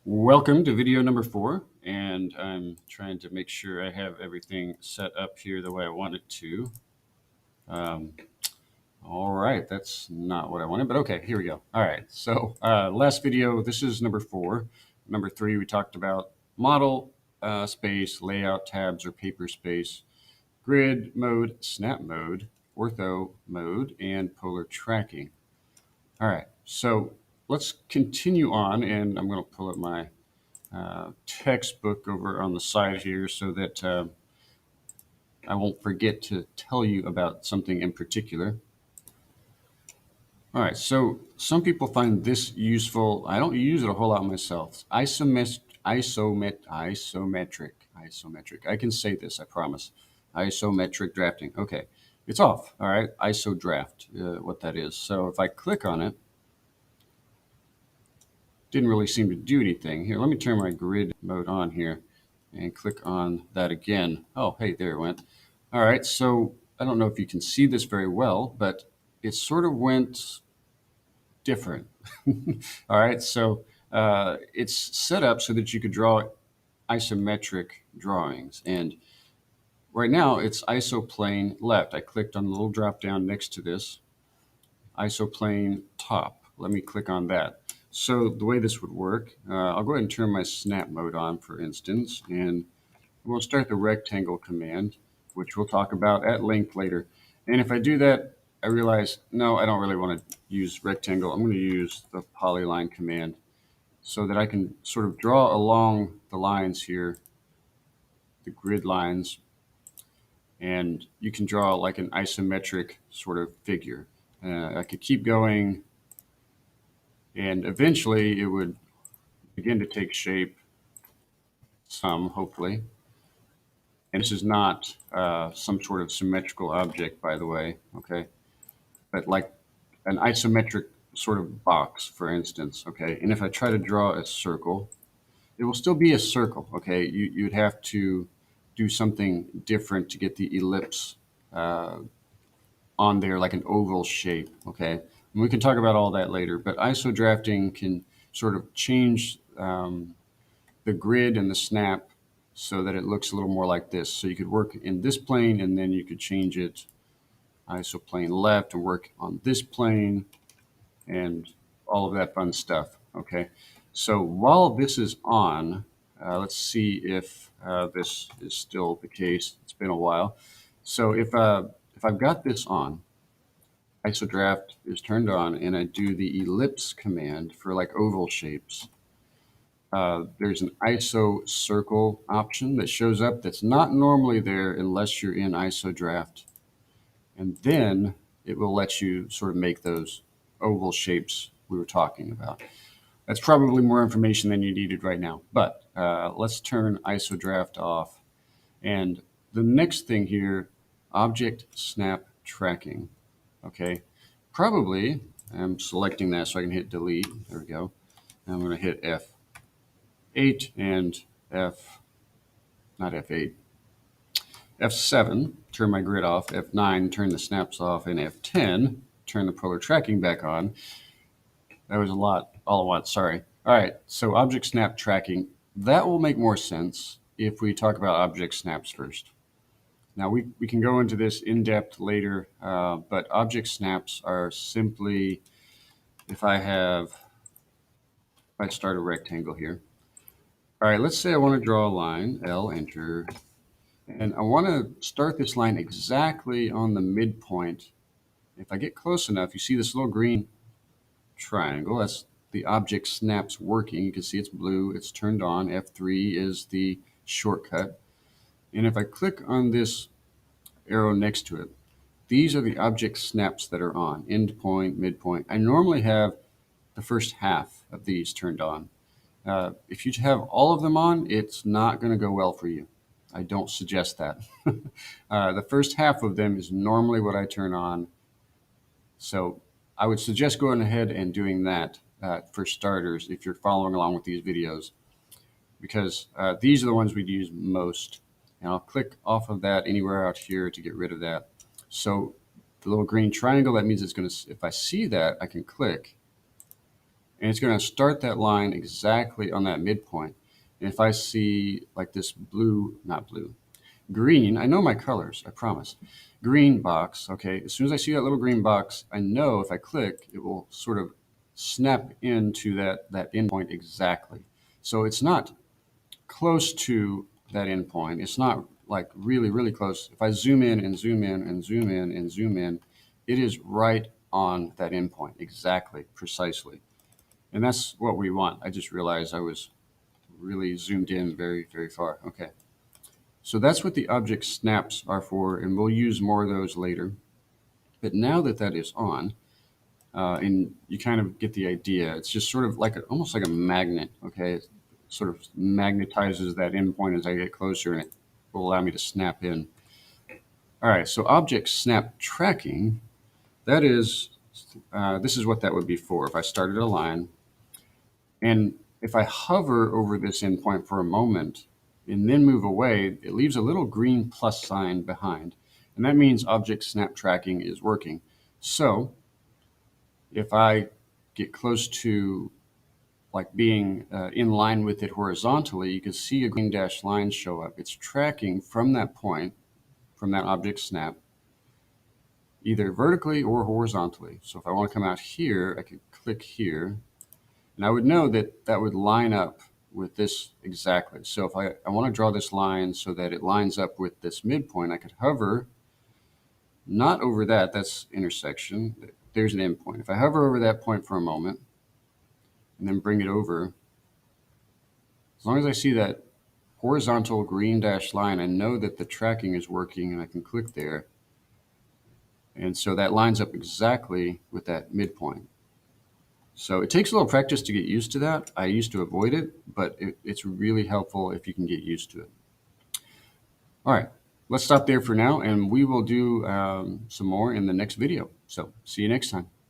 Welcome to video number 4, and I'm trying to make sure I have everything set up here the way I want it to. Um, all right, that's not what I wanted, but okay, here we go. All right, so last video, this is number 4. Number 3, we talked about model space, layout tabs or paper space, grid mode, snap mode, ortho mode, and polar tracking. All right, so let's continue on, and I'm going to pull up my textbook over on the side here so that I won't forget to tell you about something in particular. All right, so some people find this useful. I don't use it a whole lot myself. Isometric. I can say this, I promise. Isometric drafting. Okay, it's off. All right, Isodraft, what that is. So if I click on it, didn't really seem to do anything. Here, let me turn my grid mode on here and click on that again. Oh, hey, there it went. All right, so I don't know if you can see this very well, but it sort of went different. All right, so it's set up so that you could draw isometric drawings. And right now it's isoplane left. I clicked on the little drop down next to this, isoplane top. Let me click on that. So the way this would work, I'll go ahead and turn my snap mode on, for instance, and we'll start the rectangle command, which we'll talk about at length later. And if I do that, I realize, no, I don't really want to use rectangle. I'm going to use the polyline command so that I can sort of draw along the lines here, the grid lines, and you can draw like an isometric sort of figure. I could keep going, and eventually it would begin to take shape some, hopefully. And this is not some sort of symmetrical object, by the way, okay? But like an isometric sort of box, for instance, okay? And if I try to draw a circle, it will still be a circle, okay? You'd have to do something different to get the ellipse on there, like an oval shape, okay? And we can talk about all that later, but isodrafting can sort of change the grid and the snap so that it looks a little more like this. So you could work in this plane and then you could change it isoplane left and work on this plane and all of that fun stuff, okay? So while this is on, let's see if this is still the case. It's been a while. So if I've got this on, Isodraft is turned on, and I do the ellipse command for like oval shapes. There's an ISO circle option that shows up that's not normally there unless you're in Isodraft. And then it will let you sort of make those oval shapes we were talking about. That's probably more information than you needed right now, but let's turn Isodraft off. And the next thing here, object snap tracking. Okay, probably I'm selecting that so I can hit delete. There we go. And I'm going to hit F8 and not F8, F7, turn my grid off, F9, turn the snaps off, and F10, turn the polar tracking back on. That was a lot all at once, sorry. All right, so object snap tracking, that will make more sense if we talk about object snaps first. Now we can go into this in depth later, but object snaps are simply, if I start a rectangle here. All right, let's say I want to draw a line, L, enter, and I want to start this line exactly on the midpoint. If I get close enough, you see this little green triangle, that's the object snaps working. You can see it's blue, it's turned on. F3 is the shortcut. And if I click on this arrow next to it, these are the object snaps that are on, end point, midpoint. I normally have the first half of these turned on. If you have all of them on, it's not going to go well for you. I don't suggest that. The first half of them is normally what I turn on. So I would suggest going ahead and doing that for starters if you're following along with these videos, because these are the ones we'd use most. And I'll click off of that anywhere out here to get rid of that. So the little green triangle, that means it's going to, if I see that, I can click And it's going to start that line exactly on that midpoint. And if I see like this green, I know my colors, I promise. Green box, okay, as soon as I see that little green box, I know if I click, it will sort of snap into that endpoint exactly. So it's not close to that endpoint. It's not like really, really close. If I zoom in and zoom in and zoom in and zoom in, it is right on that endpoint, exactly, precisely. And that's what we want. I just realized I was really zoomed in very, very far. Okay. So that's what the object snaps are for, and we'll use more of those later. But now that that is on, and you kind of get the idea, it's just sort of like almost like a magnet, okay? It sort of magnetizes that endpoint as I get closer, and it will allow me to snap in. All right, so object snap tracking, that is, this is what that would be for. If I started a line, and if I hover over this endpoint for a moment and then move away, it leaves a little green plus sign behind. And that means object snap tracking is working. So if I get close to like being in line with it horizontally, you can see a green dashed line show up. It's tracking from that point, from that object snap, either vertically or horizontally. So if I want to come out here, I could click here. And I would know that that would line up with this exactly. So if I want to draw this line so that it lines up with this midpoint, I could hover, not over that, that's intersection. There's an endpoint. If I hover over that point for a moment and then bring it over, as long as I see that horizontal green dashed line, I know that the tracking is working and I can click there. And so that lines up exactly with that midpoint. So it takes a little practice to get used to that. I used to avoid it, but it's really helpful if you can get used to it. All right, let's stop there for now, and we will do some more in the next video. So see you next time.